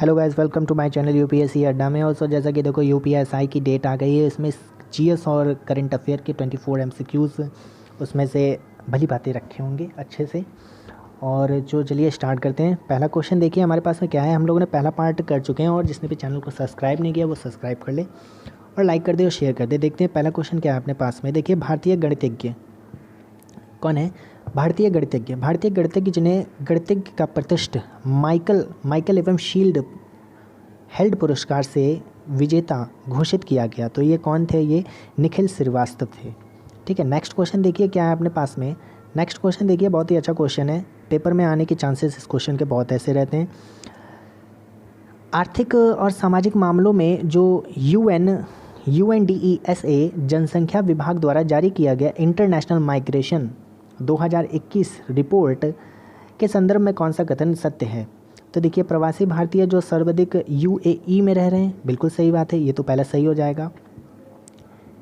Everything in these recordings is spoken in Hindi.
Hello guys, welcome to my channel UPSC Adda में। और जैसा कि देखो यूपीएसआई की डेट आ गई है। इसमें जीएस और करंट अफेयर के 24 एमसीक्यूज़ उसमें से भली बातें रखे होंगे अच्छे से। और जो चलिए स्टार्ट करते हैं। पहला क्वेश्चन देखिए हमारे पास में क्या है। हम लोगों ने पहला पार्ट कर चुके हैं और जिसने भी चैनल को सब्सक्राइब नहीं किया वो सब्सक्राइब कर ले और लाइक कर दे और शेयर कर दे। देखते हैं पहला क्वेश्चन क्या है अपने पास में। देखिए भारतीय गणितज्ञ कौन है? भारतीय गणितज्ञ जिन्हें गणितज्ञ का प्रतिष्ठ माइकल एवं शील्ड हेल्ड पुरस्कार से विजेता घोषित किया गया। तो ये कौन थे? ये निखिल श्रीवास्तव थे। ठीक है, नेक्स्ट क्वेश्चन देखिए क्या है अपने पास में। नेक्स्ट क्वेश्चन देखिए बहुत ही अच्छा क्वेश्चन है, पेपर में आने के चांसेस इस क्वेश्चन के बहुत ऐसे रहते हैं। आर्थिक और सामाजिक मामलों में जो UNDESA जनसंख्या विभाग द्वारा जारी किया गया इंटरनेशनल माइग्रेशन 2021 रिपोर्ट के संदर्भ में कौन सा कथन सत्य है? तो देखिए प्रवासी भारतीय जो सर्वाधिक UAE में रह रहे हैं, बिल्कुल सही बात है, ये तो पहला सही हो जाएगा।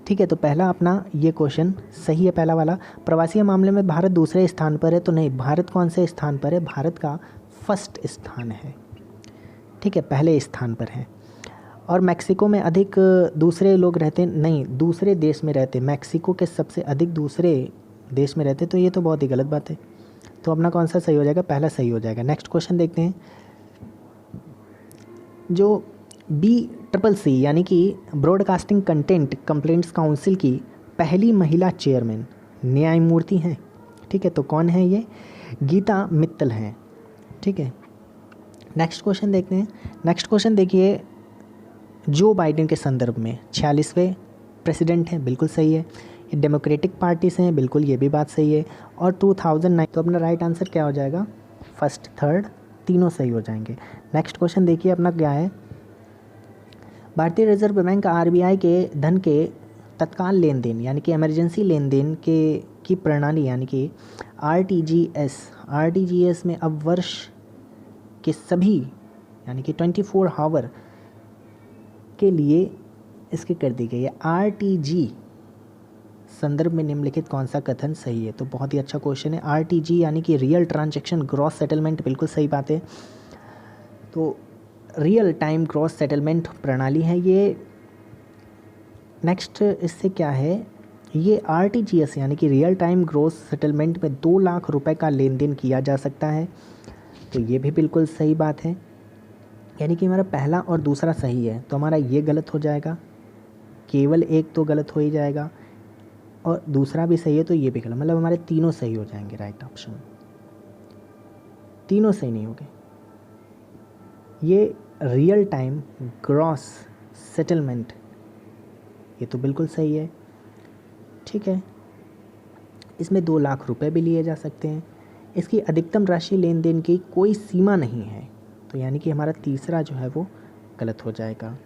ठीक है, तो पहला अपना ये क्वेश्चन सही है पहला वाला। प्रवासी मामले में भारत दूसरे स्थान पर है, तो नहीं, भारत कौन से स्थान पर है? भारत का फर्स्ट स्थान है। ठीक है, पहले स्थान पर है। और मैक्सिको में अधिक दूसरे लोग रहते नहीं, दूसरे देश में रहते, मैक्सिको के सबसे अधिक दूसरे देश में रहते, तो ये तो बहुत ही गलत बात है। तो अपना कौन सा सही हो जाएगा? पहला सही हो जाएगा। नेक्स्ट क्वेश्चन देखते हैं। जो BCCC यानी कि ब्रॉडकास्टिंग कंटेंट कंप्लेंट्स काउंसिल की पहली महिला चेयरमैन न्यायमूर्ति हैं। ठीक है, तो कौन है ये? गीता मित्तल हैं। ठीक है, नेक्स्ट क्वेश्चन देखते हैं। नेक्स्ट क्वेश्चन देखिए, जो बाइडेन के संदर्भ में 46वें प्रेसिडेंट हैं, बिल्कुल सही है। ये डेमोक्रेटिक पार्टी से हैं, बिल्कुल ये भी बात सही है। और 2009, तो अपना राइट आंसर क्या हो जाएगा? फर्स्ट थर्ड तीनों सही हो जाएंगे। नेक्स्ट क्वेश्चन देखिए अपना क्या है। भारतीय रिजर्व बैंक RBI के धन के तत्काल लेन देन यानी कि इमरजेंसी लेन देन की प्रणाली यानी कि RTGS में अब वर्ष के सभी यानी कि 24 आवर के लिए इसकी कर दी गई है। RTG संदर्भ में निम्नलिखित कौन सा कथन सही है? तो बहुत ही अच्छा क्वेश्चन है। RTG यानी कि रियल ट्रांजैक्शन ग्रॉस सेटलमेंट, बिल्कुल सही बात है। तो रियल टाइम ग्रॉस सेटलमेंट प्रणाली है ये। नेक्स्ट इससे क्या है? ये RTGS यानी कि रियल टाइम ग्रॉस सेटलमेंट में 2 लाख रुपए का लेन देन किया जा सकता है, तो ये भी बिल्कुल सही बात है। यानी कि हमारा पहला और दूसरा सही है, तो हमारा ये गलत हो जाएगा, केवल एक तो गलत हो ही जाएगा, और दूसरा भी सही है तो ये भी गलत, मतलब हमारे तीनों सही हो जाएंगे। राइट ऑप्शन, तीनों सही नहीं होंगे। ये रियल टाइम ग्रॉस सेटलमेंट ये तो बिल्कुल सही है। ठीक है, इसमें 2 लाख रुपए भी लिए जा सकते हैं। इसकी अधिकतम राशि लेन देन की कोई सीमा नहीं है, तो यानी कि हमारा तीसरा जो है वो गलत हो जाएगा।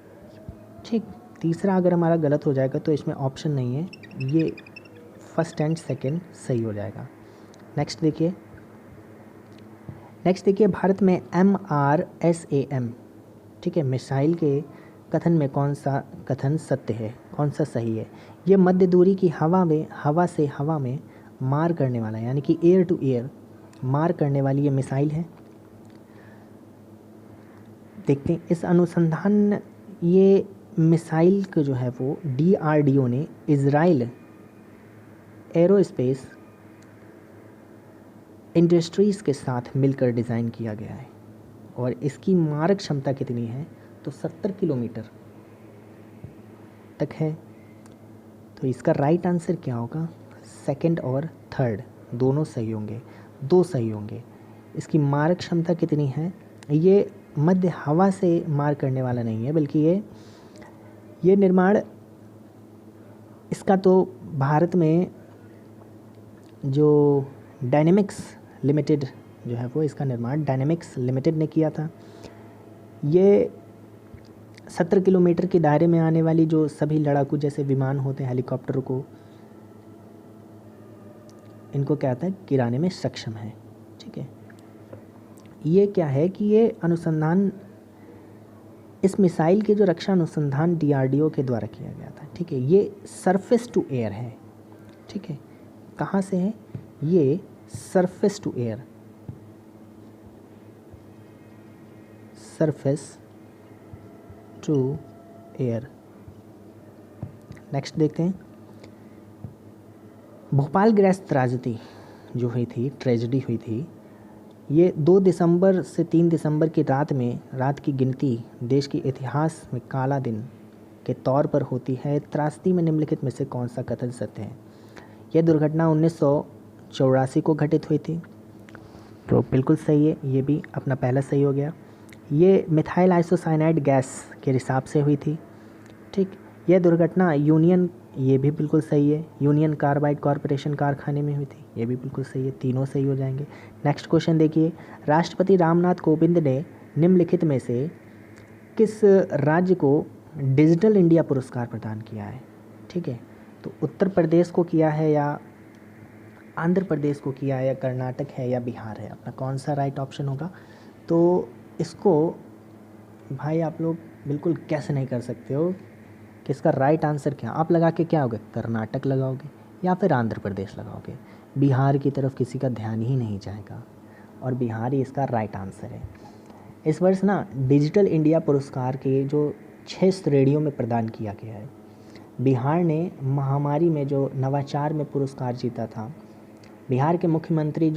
ठीक, तीसरा अगर हमारा गलत हो जाएगा तो इसमें ऑप्शन नहीं है, ये फर्स्ट एंड सेकंड सही हो जाएगा। नेक्स्ट देखिए भारत में MRSAM, ठीक है, मिसाइल के कथन में कौन सा कथन सत्य है, कौन सा सही है? ये मध्य दूरी की हवा से हवा में मार करने वाला यानी कि एयर टू एयर मार करने वाली ये मिसाइल है। देखते हैं इस अनुसंधान, ये मिसाइल को जो है वो DRDO ने इजराइल एरोस्पेस इंडस्ट्रीज़ के साथ मिलकर डिज़ाइन किया गया है। और इसकी मारक क्षमता कितनी है? तो 70 किलोमीटर तक है। तो इसका राइट आंसर क्या होगा? सेकंड और थर्ड दोनों सही होंगे, 2 सही होंगे। इसकी मारक क्षमता कितनी है? ये मध्य हवा से मार करने वाला नहीं है, बल्कि ये निर्माण इसका तो भारत में जो डायनेमिक्स लिमिटेड जो है वो इसका निर्माण डायनेमिक्स लिमिटेड ने किया था। ये 70 किलोमीटर के दायरे में आने वाली जो सभी लड़ाकू जैसे विमान होते हैं, हेलीकॉप्टर को, इनको क्या होता है, गिराने में सक्षम है। ठीक है, ये क्या है कि ये अनुसंधान, इस मिसाइल के जो रक्षा अनुसंधान DRDO के द्वारा किया गया था। ठीक है, ये सरफेस टू एयर है। ठीक है, कहाँ से है? ये surface to air, surface to air. Next देखते हैं, भोपाल गैस त्राजडी जो हुई थी, ट्रेजिडी हुई थी, ये 2 दिसंबर से 3 दिसंबर की रात की गिनती देश के इतिहास में काला दिन के तौर पर होती है। त्रासदी में निम्नलिखित में से कौन सा कथन सत्य है? यह दुर्घटना 1984 को घटित हुई थी, तो बिल्कुल सही है, ये भी अपना पहला सही हो गया। ये मिथाइल आइसोसाइनाइड गैस के रिसाव से हुई थी। ठीक, यह दुर्घटना ये भी बिल्कुल सही है, यूनियन कार्बाइड कॉरपोरेशन कारखाने में हुई थी, ये भी बिल्कुल सही है, तीनों सही हो जाएंगे। नेक्स्ट क्वेश्चन देखिए, राष्ट्रपति रामनाथ कोविंद ने निम्नलिखित में से किस राज्य को डिजिटल इंडिया पुरस्कार प्रदान किया है? ठीक है, तो उत्तर प्रदेश को किया है या आंध्र प्रदेश को किया है या कर्नाटक है या बिहार है? अपना कौन सा राइट ऑप्शन होगा? तो इसको भाई आप लोग बिल्कुल कैसे नहीं कर सकते हो कि इसका राइट आंसर क्या, आप लगा के क्या होगे, कर्नाटक लगाओगे या फिर आंध्र प्रदेश लगाओगे। बिहार की तरफ किसी का ध्यान ही नहीं जाएगा और बिहार ही इसका राइट आंसर है। इस वर्ष ना डिजिटल इंडिया पुरस्कार के जो 6 श्रेणियों में प्रदान किया गया है। बिहार ने महामारी में जो नवाचार में पुरस्कार जीता था। बिहार के मुख्यमंत्री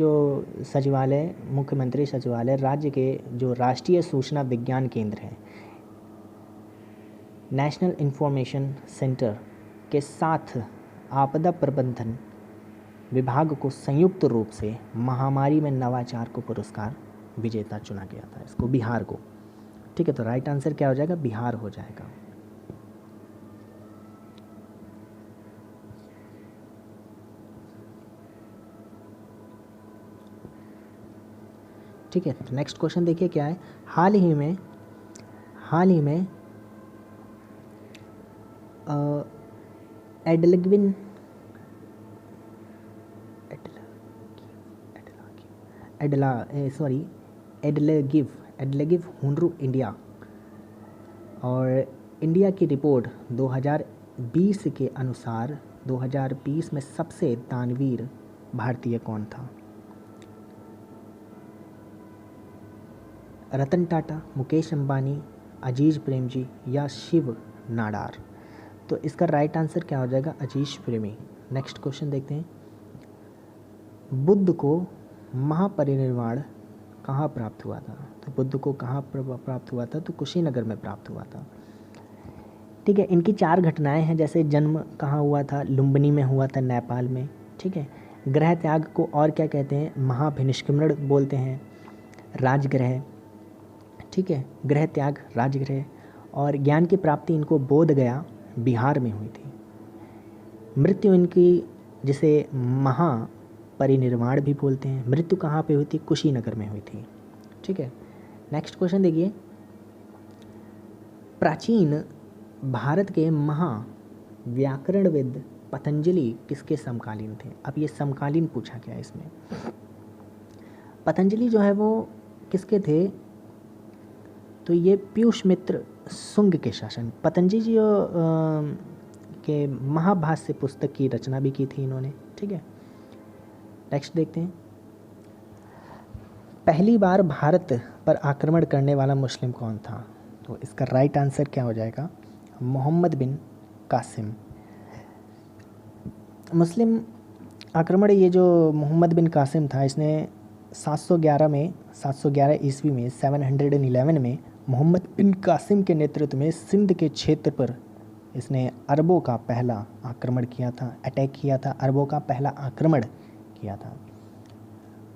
सचिवालय राज्य के जो राष्ट्रीय सूचना विज्ञान केंद्र है, नेशनल इंफॉर्मेशन सेंटर के साथ आपदा प्रबंधन विभाग को संयुक्त रूप से महामारी में नवाचार को पुरस्कार विजेता चुना गया था, इसको बिहार को। ठीक है, तो राइट आंसर क्या हो जाएगा? बिहार हो जाएगा। ठीक है, तो नेक्स्ट क्वेश्चन देखिए क्या है। हाल ही में एडलेगिव हुनरू इंडिया और इंडिया की रिपोर्ट 2020 के अनुसार 2020 में सबसे दानवीर भारतीय कौन था? रतन टाटा, मुकेश अंबानी, अजीज प्रेमजी या शिव नाडार? तो इसका राइट आंसर क्या हो जाएगा? अजीज प्रेमी। नेक्स्ट क्वेश्चन देखते हैं, बुद्ध को महापरिनिर्वाण कहाँ प्राप्त हुआ था? तो बुद्ध को कहाँ प्राप्त हुआ था? तो कुशीनगर में प्राप्त हुआ था। ठीक है, इनकी 4 घटनाएं हैं, जैसे जन्म कहाँ हुआ था? लुम्बिनी में हुआ था, नेपाल में। ठीक है, ग्रह त्याग को और क्या कहते हैं? महाभिनिष्क्रमण बोलते हैं, राजग्रह। ठीक है, ग्रह त्याग, राजग्रह। और ज्ञान की प्राप्ति इनको बोध गया बिहार में हुई थी। मृत्यु इनकी जिसे महापरिनिर्वाण भी बोलते हैं, मृत्यु कहाँ पे हुई थी? कुशीनगर में हुई थी। ठीक है, नेक्स्ट क्वेश्चन देखिए, प्राचीन भारत के व्याकरणविद पतंजलि किसके समकालीन थे? अब ये समकालीन पूछा गया इसमें। पतंजलि जो है वो किसके थे? तो ये पीयूष मित्र सुंग के शासन। पतंजलि जी के महाभाष्य पुस्तक की रचना भी की थी इन्होंने। ठीक है, नेक्स्ट देखते हैं, पहली बार भारत पर आक्रमण करने वाला मुस्लिम कौन था? तो इसका राइट आंसर क्या हो जाएगा? मोहम्मद बिन कासिम। मुस्लिम आक्रमण, ये जो मोहम्मद बिन कासिम था, इसने 711 ईस्वी में 711 में मोहम्मद बिन कासिम के नेतृत्व में सिंध के क्षेत्र पर इसने अरबों का पहला आक्रमण किया था, अटैक किया था, अरबों का पहला आक्रमण किया था।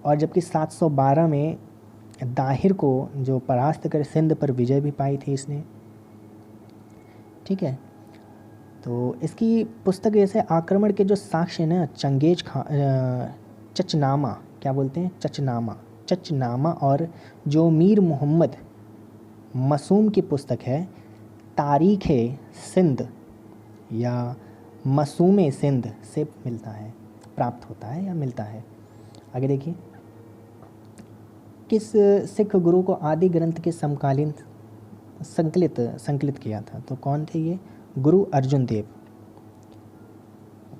और जबकि 712 में दाहिर को जो परास्त कर सिंध पर विजय भी पाई थी इसने। ठीक है, तो इसकी पुस्तक जैसे आक्रमण के जो साक्ष्य ना चंगेज खान, चचनामा, क्या बोलते हैं? चचनामा और जो मीर मोहम्मद मसूम की पुस्तक है तारीख़ सिंध या मसूम सिंध से मिलता है, प्राप्त होता है या मिलता है। आगे देखिए, किस सिख गुरु को आदि ग्रंथ के समकालीन संकलित किया था? तो कौन थे ये? गुरु अर्जुन देव।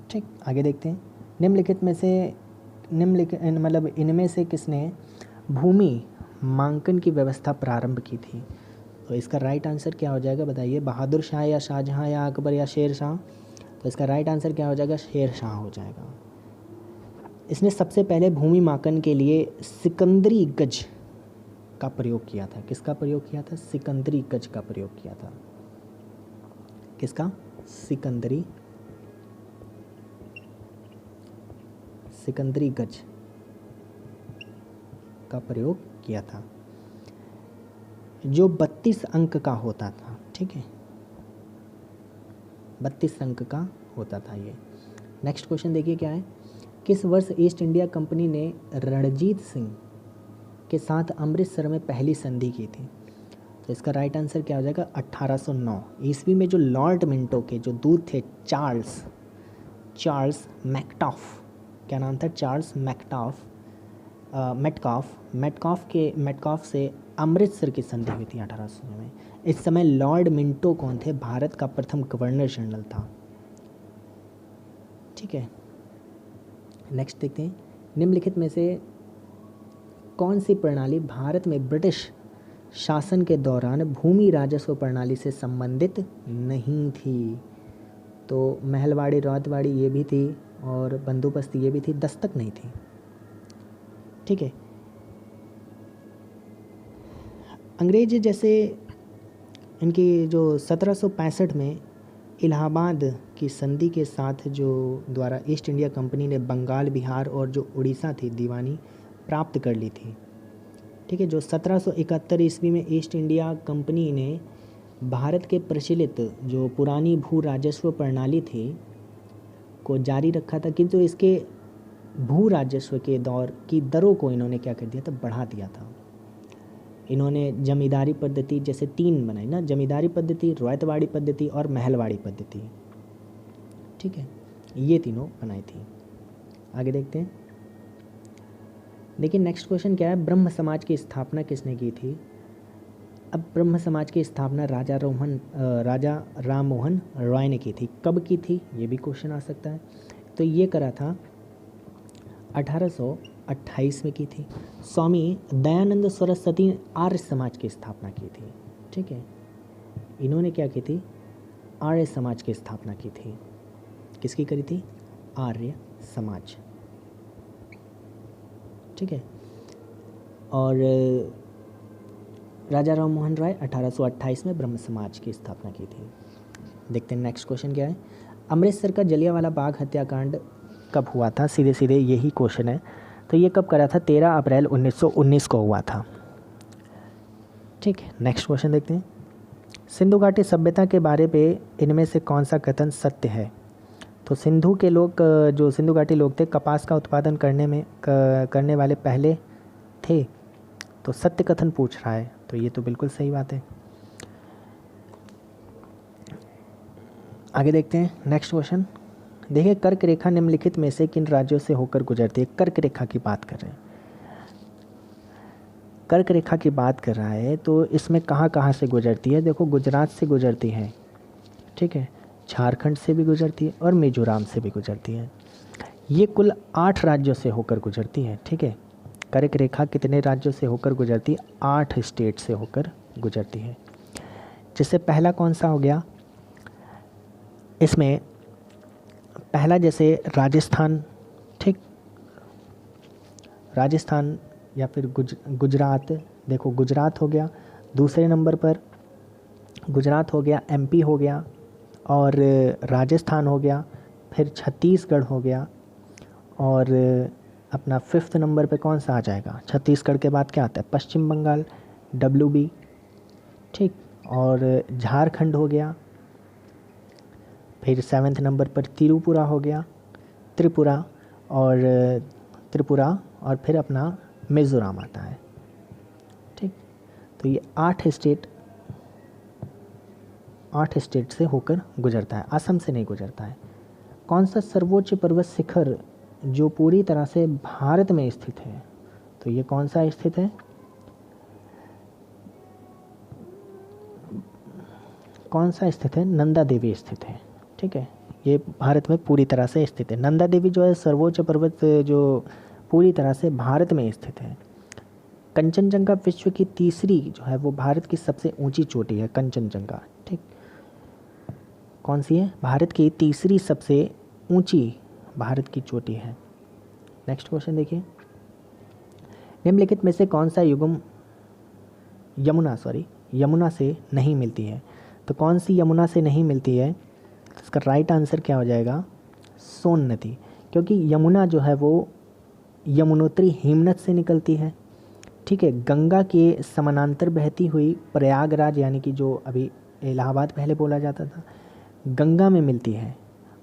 ठीक, आगे देखते हैं, इनमें से किसने भूमि मांकन की व्यवस्था प्रारंभ की थी? तो इसका राइट आंसर क्या हो जाएगा बताइए, बहादुर शाह या शाहजहाँ या अकबर या शेर शाह। तो इसका राइट आंसर क्या हो जाएगा, शेर शाह हो जाएगा। इसने सबसे पहले भूमि मापन के लिए सिकंदरी गज का प्रयोग किया था। किसका प्रयोग किया था, सिकंदरी गज का प्रयोग किया था। किसका, सिकंदरी गज का प्रयोग किया था, जो 32 अंक का होता था। ठीक है, 32 अंक का होता था ये। नेक्स्ट क्वेश्चन देखिए क्या है, किस वर्ष ईस्ट इंडिया कंपनी ने रणजीत सिंह के साथ अमृतसर में पहली संधि की थी। तो इसका राइट आंसर क्या हो जाएगा, 1809 ईस्वी में। जो लॉर्ड मिंटो के जो दूत थे चार्ल्स मैकटॉफ, क्या नाम था, चार्ल्स मेटकॉफ से अमृतसर की संधि हुई थी 1800 में। इस समय लॉर्ड मिंटो कौन थे, भारत का प्रथम गवर्नर जनरल था। ठीक है, नेक्स्ट देखते हैं, निम्नलिखित में से कौन सी प्रणाली भारत में ब्रिटिश शासन के दौरान भूमि राजस्व प्रणाली से संबंधित नहीं थी। तो महलवाड़ी, रौतवाड़ी ये भी थी और बंदोबस्ती ये भी थी, दस्तक नहीं थी। ठीक है, अंग्रेज जैसे इनकी जो 1765 में इलाहाबाद की संधि के साथ जो द्वारा ईस्ट इंडिया कंपनी ने बंगाल, बिहार और जो उड़ीसा थी दीवानी प्राप्त कर ली थी। ठीक है, जो 1771 ईस्वी में ईस्ट इंडिया कंपनी ने भारत के प्रचलित जो पुरानी भू राजस्व प्रणाली थी को जारी रखा था, किंतु इसके भू राजस्व के दौर की दरों को इन्होंने क्या कर दिया था, बढ़ा दिया था। इन्होंने जमींदारी पद्धति जैसे 3 बनाई ना, जमींदारी पद्धति, रौयतवाड़ी पद्धति और महलवाड़ी पद्धति। ठीक है, ये तीनों बनाई थी। आगे देखते हैं, देखिए नेक्स्ट क्वेश्चन क्या है, ब्रह्म समाज की स्थापना किसने की थी। अब ब्रह्म समाज की स्थापना राजा राम मोहन रॉय ने की थी। कब की थी, ये भी क्वेश्चन आ सकता है। तो ये करा था 1828 में की थी। स्वामी दयानंद सरस्वती ने आर्य समाज की स्थापना की थी। ठीक है, इन्होंने क्या की थी, आर्य समाज की स्थापना की थी। किसकी करी थी, आर्य समाज। ठीक है, और राजा राम मोहन राय 1828 में ब्रह्म समाज की स्थापना की थी। देखते हैं नेक्स्ट क्वेश्चन क्या है, अमृतसर का जलियांवाला बाग हत्याकांड कब हुआ था। सीधे सीधे यही क्वेश्चन है। तो ये कब करा था, 13 अप्रैल 1919 को हुआ था। ठीक है, नेक्स्ट क्वेश्चन देखते हैं, सिंधु घाटी सभ्यता के बारे में इनमें से कौन सा कथन सत्य है। तो सिंधु के लोग, जो सिंधु घाटी लोग थे, कपास का उत्पादन करने वाले पहले थे। तो सत्य कथन पूछ रहा है, तो ये तो बिल्कुल सही बात है। आगे देखते हैं नेक्स्ट क्वेश्चन, देखिए कर्क रेखा निम्नलिखित में से किन राज्यों से होकर गुजरती है। कर्क रेखा की बात कर रहे हैं, कर्क रेखा की बात कर रहा है, तो इसमें कहाँ कहाँ से गुजरती है। देखो गुजरात से गुजरती है, ठीक है, झारखंड से भी गुजरती है और मिजोरम से भी गुजरती है। ये कुल 8 राज्यों से होकर गुजरती है। ठीक है, कर्क रेखा कितने राज्यों से होकर गुजरती है, 8 स्टेट से होकर गुजरती है। जिससे पहला कौन सा हो गया, इसमें पहला जैसे राजस्थान, ठीक, राजस्थान या फिर गुजरात, देखो गुजरात हो गया। दूसरे नंबर पर गुजरात हो गया, एमपी हो गया और राजस्थान हो गया, फिर छत्तीसगढ़ हो गया और अपना 5th नंबर पे कौन सा आ जाएगा, छत्तीसगढ़ के बाद क्या आता है, पश्चिम बंगाल, WB, ठीक, और झारखंड हो गया। फिर 7th नंबर पर त्रिपुरा हो गया, त्रिपुरा और फिर अपना मिज़ोरम आता है। ठीक, तो ये 8 स्टेट से होकर गुजरता है, असम से नहीं गुजरता है। कौन सा सर्वोच्च पर्वत शिखर जो पूरी तरह से भारत में स्थित है, तो ये कौन सा स्थित है, कौन सा स्थित है, नंदा देवी स्थित है। ठीक है, ये भारत में पूरी तरह से स्थित है। नंदा देवी जो है सर्वोच्च पर्वत जो पूरी तरह से भारत में स्थित है। कंचनजंगा विश्व की तीसरी जो है वो भारत की सबसे ऊंची चोटी है, कंचनजंगा। ठीक, कौन सी है? भारत की तीसरी सबसे ऊंची भारत की चोटी है। नेक्स्ट क्वेश्चन देखिए, निम्नलिखित में से कौन सा युग्म यमुना से नहीं मिलती है? तो कौन सी यमुना से नहीं मिलती है? तो इसका राइट आंसर क्या हो जाएगा? सोन नदी, क्योंकि यमुना जो है वो यमुनोत्री हिमनद से निकलती है। ठीक है, गंगा के समानांतर बहती हुई प्रयागराज यानी कि जो अभी इलाहाबाद पहले बोला जाता था, गंगा में मिलती है।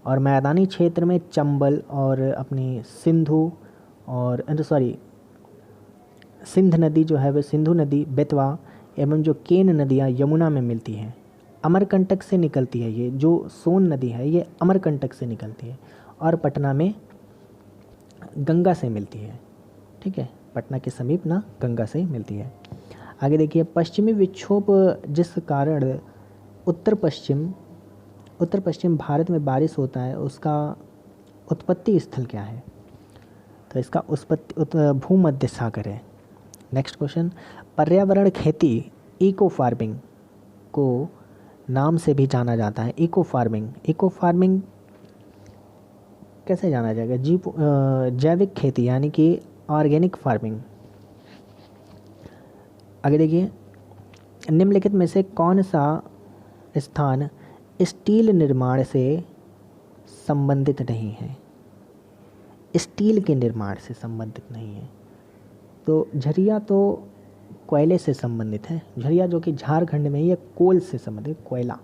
और मैदानी क्षेत्र में चंबल और अपनी सिंध नदी जो है वह सिंधु नदी, बेतवा एवं जो केन नदियाँ यमुना में मिलती हैं। अमरकंटक से निकलती है, ये जो सोन नदी है ये अमरकंटक से निकलती है और पटना में गंगा से मिलती है। ठीक है, पटना के समीप ना गंगा से मिलती है। आगे देखिए, पश्चिमी विक्षोभ जिस कारण उत्तर पश्चिम भारत में बारिश होता है उसका उत्पत्ति स्थल क्या है? तो इसका भूमध्य सागर है। नेक्स्ट क्वेश्चन, पर्यावरण खेती इको फार्मिंग को नाम से भी जाना जाता है। इको फार्मिंग कैसे जाना जाएगा? जैविक खेती यानी कि ऑर्गेनिक फार्मिंग। आगे देखिए, निम्नलिखित में से कौन सा स्थान स्टील निर्माण से संबंधित नहीं है? स्टील के निर्माण से संबंधित नहीं है। तो झरिया तो कोयले से संबंधित है, झरिया जो कि झारखंड में ही है, कोल से संबंधित, कोयला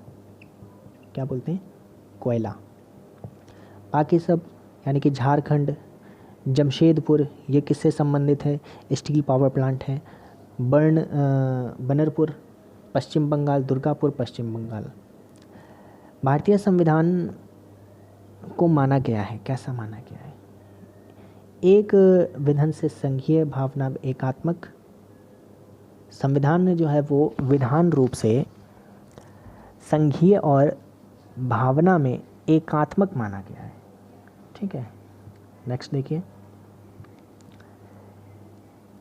क्या बोलते हैं? कोयला। बाकी सब यानी कि झारखंड, जमशेदपुर ये किससे संबंधित है? स्टील पावर प्लांट है। बनरपुर पश्चिम बंगाल, दुर्गापुर पश्चिम बंगाल। भारतीय संविधान को माना गया है, कैसा माना गया है? एक विधान से संघीय भावना एकात्मक। संविधान में जो है वो विधान रूप से संघीय और भावना में एकात्मक माना गया है। ठीक है, नेक्स्ट देखिए,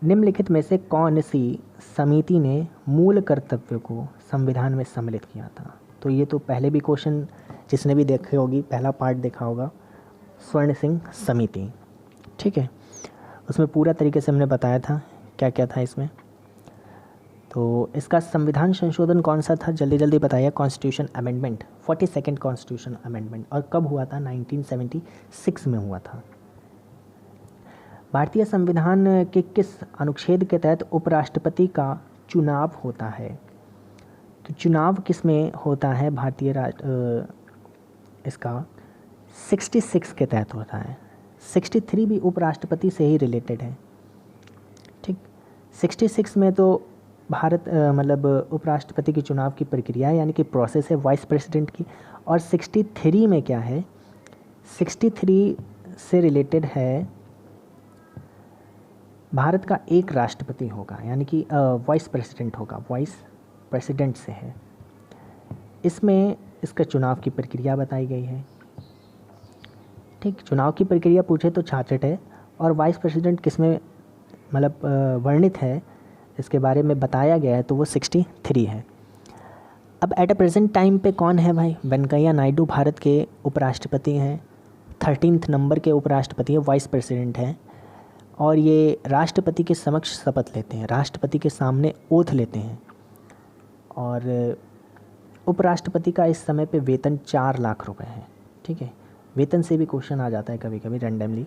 निम्नलिखित में से कौन सी समिति ने मूल कर्तव्य को संविधान में सम्मिलित किया था? तो ये तो पहले भी क्वेश्चन जिसने भी देखे होगी, पहला पार्ट देखा होगा, स्वर्ण सिंह समिति। ठीक है, उसमें पूरा तरीके से हमने बताया था क्या क्या था इसमें। तो इसका संविधान संशोधन कौन सा था, जल्दी जल्दी बताइए। Constitution amendment, 42nd constitution amendment. और कब हुआ था? 1976 में हुआ था। भारतीय संविधान के किस अनुच्छेद के तहत उपराष्ट्रपति का चुनाव होता है? तो चुनाव किस में होता है? इसका 66 के तहत होता है। 63 भी उपराष्ट्रपति से ही रिलेटेड है। ठीक, 66 में तो उपराष्ट्रपति के चुनाव की प्रक्रिया है यानी कि प्रोसेस है वाइस प्रेसिडेंट की। और 63 में क्या है? 63 से रिलेटेड है भारत का एक राष्ट्रपति होगा यानी कि वाइस प्रेसिडेंट होगा, वाइस प्रेसिडेंट से है। इसमें इसका चुनाव की प्रक्रिया बताई गई है। ठीक, चुनाव की प्रक्रिया पूछे तो 66 है और वाइस प्रेसिडेंट किसमें वर्णित है, इसके बारे में बताया गया है तो वो 63 है। अब एट अ प्रेजेंट टाइम पे कौन है भाई? वेंकैया नायडू भारत के उपराष्ट्रपति हैं, 13th नंबर के उपराष्ट्रपति हैं, वाइस प्रेसिडेंट हैं। और ये राष्ट्रपति के समक्ष शपथ लेते हैं, राष्ट्रपति के सामने ओथ लेते हैं। और उपराष्ट्रपति का इस समय पे वेतन 4 लाख रुपए है। ठीक है, वेतन से भी क्वेश्चन आ जाता है कभी कभी रैंडमली।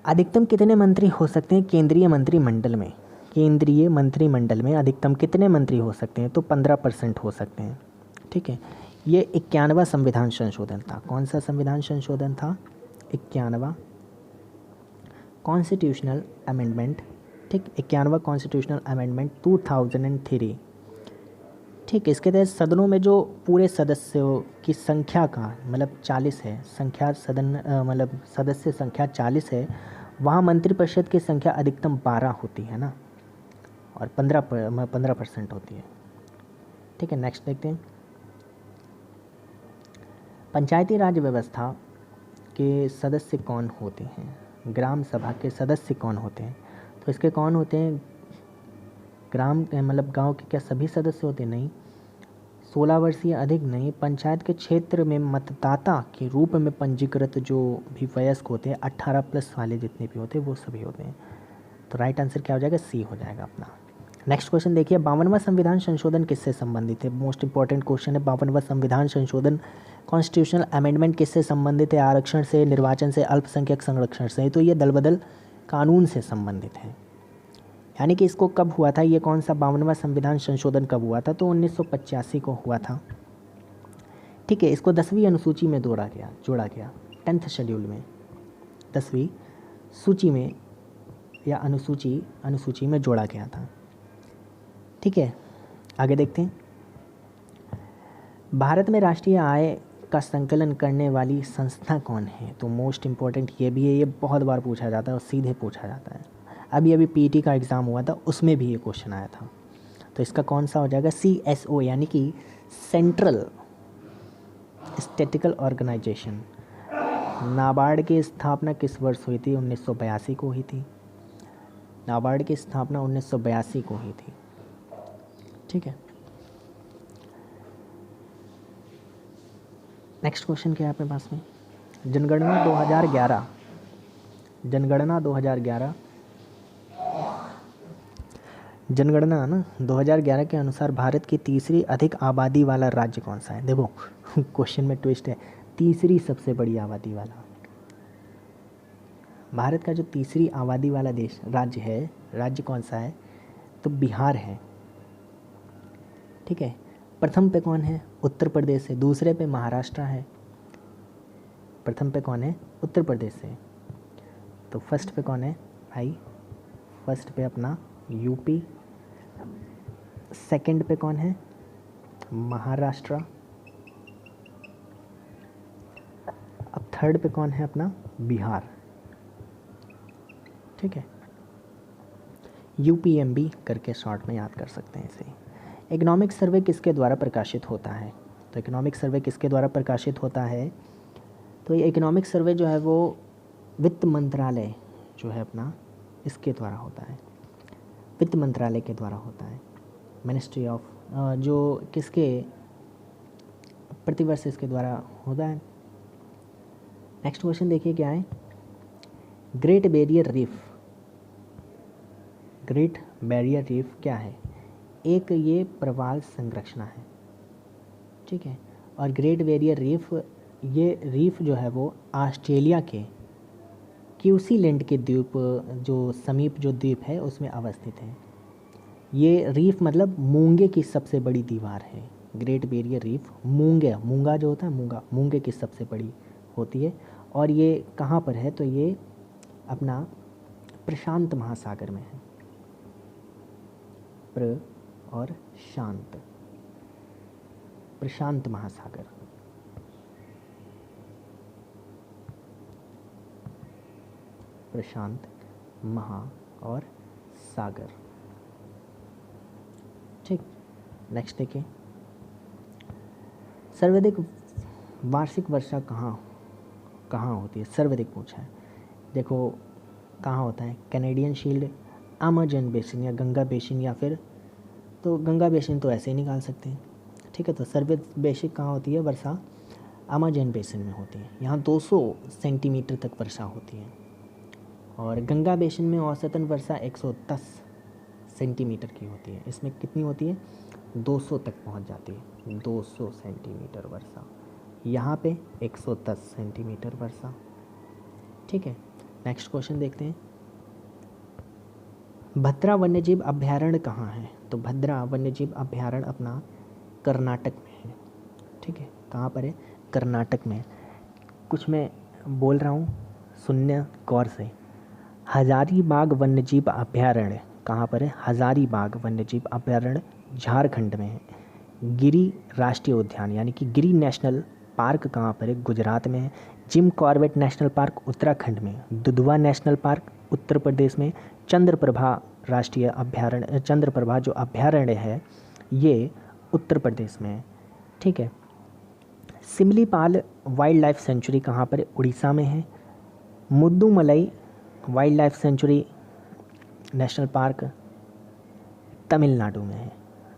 अधिकतम कितने मंत्री हो सकते हैं केंद्रीय मंत्रिमंडल में? केंद्रीय मंत्रिमंडल में अधिकतम कितने मंत्री हो सकते हैं? तो 15% हो सकते हैं। ठीक है, ये 91वां संविधान संशोधन था। कौन सा संविधान संशोधन था? 91वां कॉन्स्टिट्यूशनल अमेंडमेंट। ठीक, 91वां कॉन्स्टिट्यूशनल अमेंडमेंट 2003। ठीक, इसके तहत सदनों में जो पूरे सदस्यों की संख्या का 40 है, संख्या सदस्य संख्या 40 है, वहाँ मंत्रिपरिषद की संख्या अधिकतम 12 होती है ना, और 15% होती है। ठीक है, नेक्स्ट देखते हैं। पंचायती राज व्यवस्था के सदस्य कौन होते हैं? ग्राम सभा के सदस्य कौन होते हैं? तो तो इसके कौन होते हैं, ग्राम मतलब गांव के क्या सभी सदस्य होते हैं? नहीं। 16 वर्ष या अधिक नहीं। पंचायत के क्षेत्र में मतदाता के रूप में पंजीकृत जो भी वयस्क होते हैं 18+ वाले जितने भी होते हैं वो सभी होते हैं। तो राइट आंसर क्या हो जाएगा, सी हो जाएगा अपना। नेक्स्ट क्वेश्चन देखिए, 52वां संविधान संशोधन किससे संबंधित है? मोस्ट इंपॉर्टेंट क्वेश्चन है। 52वां संविधान संशोधन कॉन्स्टिट्यूशनल अमेंडमेंट किससे संबंधित है? आरक्षण से, निर्वाचन से, अल्पसंख्यक संरक्षण से। तो ये दल बदल कानून से संबंधित है। यानी कि इसको कब हुआ था, ये कौन सा 52वां संविधान संशोधन कब हुआ था? तो 1985 को हुआ था। ठीक है, इसको 10वीं अनुसूची में जोड़ा गया 10th शेड्यूल में, 10वीं सूची में या अनुसूची में जोड़ा गया था। ठीक है, आगे देखते हैं। भारत में राष्ट्रीय आय का संकलन करने वाली संस्था कौन है? तो मोस्ट इम्पॉर्टेंट ये भी है, ये बहुत बार पूछा जाता है और सीधे पूछा जाता है। अभी पीटी का एग्ज़ाम हुआ था, उसमें भी ये क्वेश्चन आया था। तो इसका कौन सा हो जाएगा, CSO यानी कि सेंट्रल स्टैटिस्टिकल ऑर्गेनाइजेशन। नाबार्ड की स्थापना किस वर्ष हुई थी? 1982 को हुई थी। नाबार्ड की स्थापना 1982 को हुई थी। ठीक है, नेक्स्ट क्वेश्चन क्या है आपके पास में? जनगणना 2011 जनगणना ना 2011 के अनुसार भारत की तीसरी अधिक आबादी वाला राज्य कौन सा है? देखो क्वेश्चन में ट्विस्ट है, तीसरी सबसे बड़ी आबादी वाला। भारत का जो तीसरी आबादी वाला राज्य कौन सा है? तो बिहार है। ठीक है, प्रथम पे कौन है? उत्तर प्रदेश है। दूसरे पे महाराष्ट्र है। प्रथम पे कौन है? उत्तर प्रदेश है। तो फर्स्ट पे कौन है भाई? फर्स्ट पे अपना यूपी। सेकंड पे कौन है? महाराष्ट्र। अब थर्ड पे कौन है? अपना बिहार। ठीक है, UPMB करके शॉर्ट में याद कर सकते हैं इसे। इकोनॉमिक सर्वे किसके द्वारा प्रकाशित होता है? तो इकोनॉमिक सर्वे किसके द्वारा प्रकाशित होता है? तो ये इकोनॉमिक सर्वे जो है वो वित्त मंत्रालय जो है अपना, इसके द्वारा होता है। वित्त मंत्रालय के द्वारा होता है। मिनिस्ट्री ऑफ जो किसके प्रतिवर्ष इसके द्वारा होता है। नेक्स्ट क्वेश्चन देखिए क्या है, ग्रेट बैरियर रीफ क्या है? एक ये प्रवाल संरचना है। ठीक है, और ग्रेट बैरियर रीफ, ये रीफ जो है वो ऑस्ट्रेलिया के क्यूसीलैंड के द्वीप जो समीप जो द्वीप है उसमें अवस्थित है। ये रीफ मतलब मूंगे की सबसे बड़ी दीवार है। ग्रेट बैरियर रीफ मूंगा जो होता है मूंगे की सबसे बड़ी होती है। और ये कहाँ पर है? तो ये अपना प्रशांत महासागर में है। और शांत, प्रशांत महासागर। प्रशांत महा और सागर। ठीक, नेक्स्ट देखिए, सर्वाधिक वार्षिक वर्षा कहाँ होती है? सर्वाधिक पूछा है। देखो कहाँ होता है? कैनेडियन शील्ड, अमेजन बेसिन या गंगा बेसिन, या फिर तो गंगा बेसिन तो ऐसे ही निकाल सकते हैं। ठीक है, तो सर्वाधिक बेसिक कहाँ होती है वर्षा? अमेजन बेसिन में होती है। यहाँ 200 सेंटीमीटर तक वर्षा होती है। और गंगा बेसिन में औसतन वर्षा 110 सेंटीमीटर की होती है। इसमें कितनी होती है? 200 तक पहुंच जाती है। 200 सेंटीमीटर वर्षा। यहाँ पे 110 सेंटीमीटर वर्षा। ठीक है, नेक्स्ट क्वेश्चन देखते हैं, भद्रा वन्यजीव अभयारण्य कहाँ है? तो भद्रा वन्यजीव अभयारण्य अपना कर्नाटक में है। ठीक है, कहाँ पर है? कर्नाटक में। कुछ मैं बोल रहा हूँ, सुनने गौर से। हजारीबाग वन्यजीव अभयारण्य कहाँ पर है? हजारीबाग वन्यजीव अभयारण्य झारखंड में है। गिरी राष्ट्रीय उद्यान यानी कि गिरी नेशनल पार्क कहाँ पर है? गुजरात में है। Jim Corbett national park Uttarakhand में। दुधवा नेशनल पार्क उत्तर प्रदेश में। चंद्रप्रभा राष्ट्रीय अभयारण्य, चंद्रप्रभा जो अभयारण्य है ये उत्तर प्रदेश में है। ठीक है, सिमलीपाल वाइल्ड लाइफ सेंचुरी कहाँ पर है? उड़ीसा में है। Mudumalai wildlife sanctuary national park Tamil Nadu में है।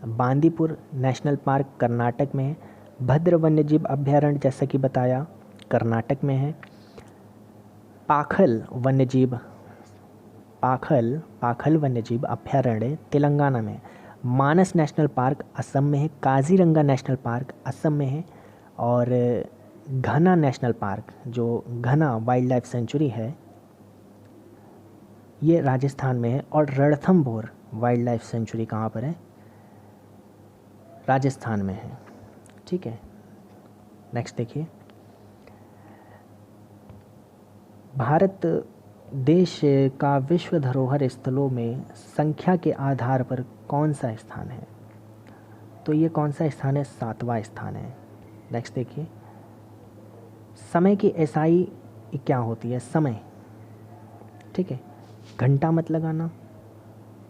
बांदीपुर नेशनल पार्क कर्नाटक में है। भद्र वन्यजीव अभयारण्य जैसा कि बताया कर्नाटक में है। पाखल वन्यजीव अभयारण्य तेलंगाना में है। मानस नेशनल पार्क असम में है। काजीरंगा नेशनल पार्क असम में है। और घना नेशनल पार्क, जो घना वाइल्ड लाइफ सेंचुरी है, ये राजस्थान में है। और रणथंभौर वाइल्ड लाइफ सेंचुरी कहाँ पर है? राजस्थान में है। ठीक है, नेक्स्ट देखिए, भारत देश का विश्व धरोहर स्थलों में संख्या के आधार पर कौन सा स्थान है? तो ये कौन सा स्थान है? 7वां स्थान है। नेक्स्ट देखिए, समय की एसआई क्या होती है? समय, ठीक है, घंटा मत लगाना,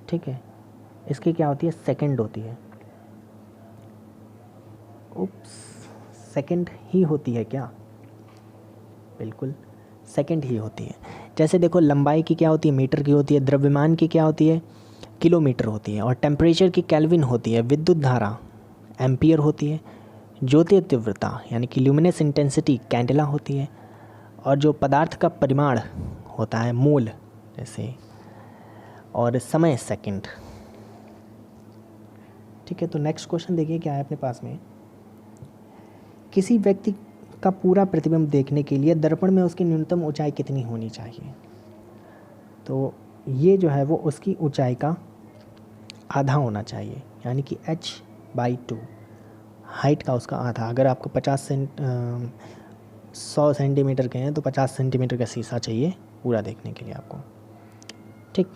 ठीक है, इसकी क्या होती है? सेकंड होती है। उप्स, सेकंड ही होती है क्या? बिल्कुल सेकंड ही होती है। जैसे देखो, लंबाई की क्या होती है? मीटर की होती है। द्रव्यमान की क्या होती है? किलोमीटर होती है। और टेम्परेचर की केल्विन होती है। विद्युत धारा एम्पियर होती है। ज्योति तीव्रता यानी कि ल्यूमिनस इंटेंसिटी कैंडेला होती है। और जो पदार्थ का परिमाण होता है मोल जैसे, और समय सेकंड। ठीक है, तो नेक्स्ट क्वेश्चन देखिए क्या है अपने पास में। किसी व्यक्ति का पूरा प्रतिबिंब देखने के लिए दर्पण में उसकी न्यूनतम ऊंचाई कितनी होनी चाहिए? तो ये जो है वो उसकी ऊंचाई का आधा होना चाहिए, यानी कि h/2, हाइट का उसका आधा। अगर आपको 100 सेंटीमीटर के हैं तो 50 सेंटीमीटर का शीशा चाहिए पूरा देखने के लिए आपको। ठीक,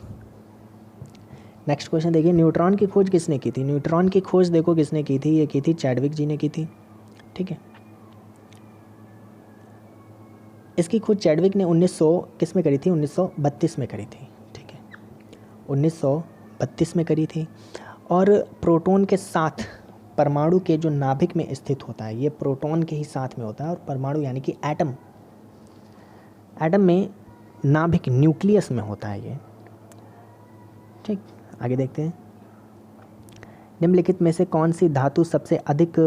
नेक्स्ट क्वेश्चन देखिए, न्यूट्रॉन की खोज किसने की थी? न्यूट्रॉन की खोज देखो किसने की थी, ये की थी चैडविक जी ने की थी। ठीक है, इसकी खोज चैडविक ने 1900 में करी थी? 1932 में करी थी। ठीक है, 1932 में करी थी। और प्रोटॉन के साथ परमाणु के जो नाभिक में स्थित होता है, ये प्रोटॉन के ही साथ में होता है। और परमाणु यानी कि एटम में नाभिक न्यूक्लियस में होता है ये। ठीक, आगे देखते हैं, निम्नलिखित में से कौन सी धातु सबसे अधिक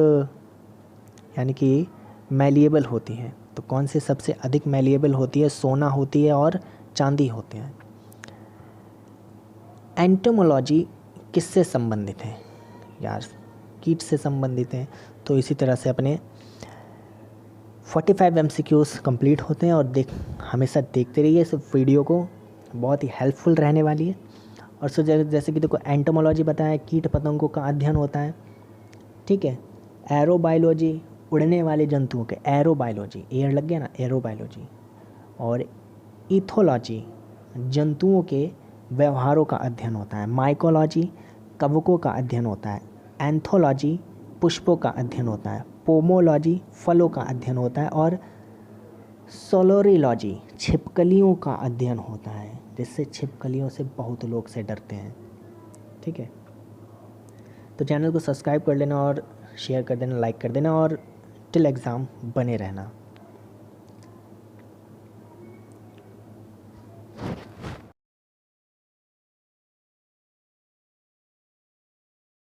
यानी कि मैलिएबल होती है? तो कौन सी सबसे अधिक मैलिएबल होती है? सोना होती है और चांदी होते हैं। एंटोमोलॉजी किससे संबंधित है? यार कीट से संबंधित है। तो इसी तरह से अपने 45 MCQs कंप्लीट होते हैं। और हमेशा देखते रहिए इस वीडियो को, बहुत ही हेल्पफुल रहने वाली है। और सो जैसे कि देखो, एंटोमोलॉजी बताया कीट पतंगों का अध्ययन होता है। ठीक है, एरोबायोलॉजी उड़ने वाले जंतुओं के, एरोबायोलॉजी, एयर लग गया ना, एरोबायोलॉजी। और इथोलॉजी जंतुओं के व्यवहारों का अध्ययन होता है। माइकोलॉजी कवकों का अध्ययन होता है। एंथोलॉजी पुष्पों का अध्ययन होता है। पोमोलॉजी फलों का अध्ययन होता है। और सोलोरिलॉजी छिपकलियों का अध्ययन होता है, जिससे छिपकलियों से बहुत लोग से डरते हैं। ठीक है, तो चैनल को सब्सक्राइब कर लेना और शेयर कर देना, लाइक कर देना, और टिल एग्ज़ाम बने रहना।